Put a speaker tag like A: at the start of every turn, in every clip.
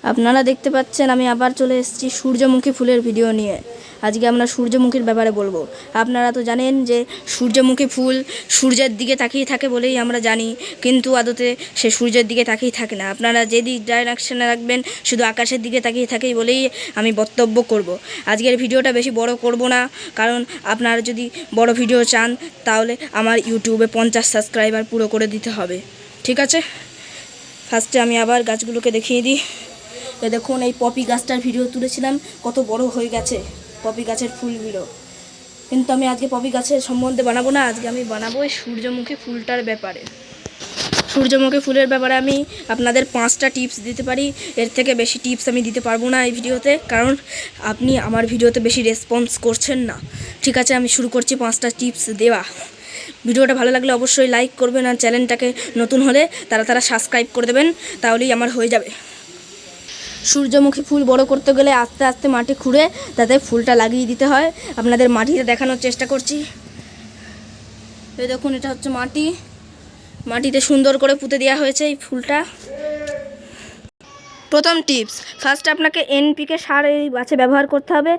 A: আপনারা দেখতে পাচ্ছেন আমি আবার চলে এসেছি সূর্যমুখী ফুলের ভিডিও নিয়ে। আজকে আমরা সূর্যমুখীর ব্যাপারে বলবো। আপনারা তো জানেন যে সূর্যমুখী ফুল সূর্যের দিকে তাকিয়ে থাকে বলেই আমরা জানি, কিন্তু আদতে সে সূর্যের দিকে তাকিয়ে থাকে না। আপনারা যেদিক ডাইরেকশনে রাখবেন শুধু আকাশের দিকে তাকিয়ে থাকে বলেই আমি বক্তব্য করব। আজকের ভিডিওটা বেশি বড় করব না, কারণ আপনারা যদি বড় ভিডিও চান তাহলে আমার ইউটিউবে 50 সাবস্ক্রাইবার পুরো করে দিতে হবে, ঠিক আছে? ফার্স্টে আমি আবার গাছগুলোকে দেখিয়ে দিই। দেখুন, এই পপি গাছটার ভিডিও তুলেছিলাম, কত বড় হয়ে গেছে পপি গাছের ফুলগুলো। কিন্তু আমি আজকে পপি গাছের সম্বন্ধে বানাবো না, আজকে আমি বানাবো এই সূর্যমুখী ফুলটার ব্যাপারে। সূর্যমুখী ফুলের ব্যাপারে আমি আপনাদের 5টা টিপস দিতে পারি, এর থেকে বেশি টিপস আমি দিতে পারবো না এই ভিডিওতে, কারণ আপনি আমার ভিডিওতে বেশি রেসপন্স করছেন না। ঠিক আছে, আমি শুরু করছি 5টা টিপস দেওয়া। ভিডিওটা ভালো লাগলে অবশ্যই লাইক করবেন, আর চ্যানেলটাকে নতুন হলে তারা সাবস্ক্রাইব করে দেবেন, তাহলেই আমার হয়ে যাবে। সূর্যমুখী ফুল বড় করতে গেলে আস্তে আস্তে মাটি খুঁড়ে তাতে ফুলটা লাগিয়ে দিতে হয়। আপনাদের মাটিতে দেখানোর চেষ্টা করছি। এই দেখুন, এটা হচ্ছে মাটি, মাটিতে সুন্দর করে পুঁতে দেওয়া হয়েছে এই ফুলটা। প্রথম টিপস, ফার্স্ট আপনাকে এনপিকে সার এই গাছে ব্যবহার করতে হবে।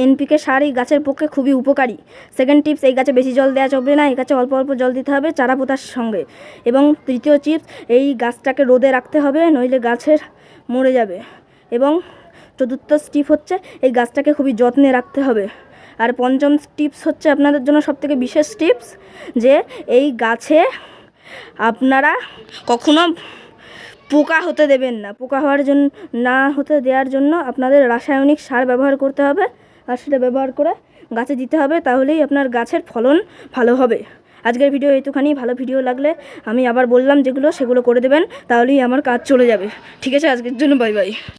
A: এনপিকে সার এই গাছের পক্ষে খুবই উপকারী। সেকেন্ড টিপস, এই গাছে বেশি জল দেওয়া চলবে না, এই গাছে অল্প অল্প জল দিতে হবে চারা পোতার সঙ্গে। এবং তৃতীয় টিপস, এই গাছটাকে রোদে রাখতে হবে, নইলে গাছের মরে যাবে। এবং চতুর্থ টিপ হচ্ছে, এই গাছটাকে খুবই যত্নে রাখতে হবে। আর পঞ্চম টিপস হচ্ছে আপনাদের জন্য সবথেকে বিশেষ টিপস, যে এই গাছে আপনারা কখনো পোকা হতে দেবেন না। পোকা হওয়ার জন্য না হতে দেওয়ার জন্য আপনাদের রাসায়নিক সার ব্যবহার করতে হবে, আর সেটা ব্যবহার করে গাছে দিতে হবে, তাহলেই আপনার গাছের ফলন ভালো হবে। আজকের ভিডিও এইটুখানি। ভালো ভিডিও লাগলে আমি আবার বললাম যেগুলো, সেগুলো করে দেবেন, তাহলেই আমার কাজ চলে যাবে। ঠিক আছে, আজকের জন্য বাই বাই।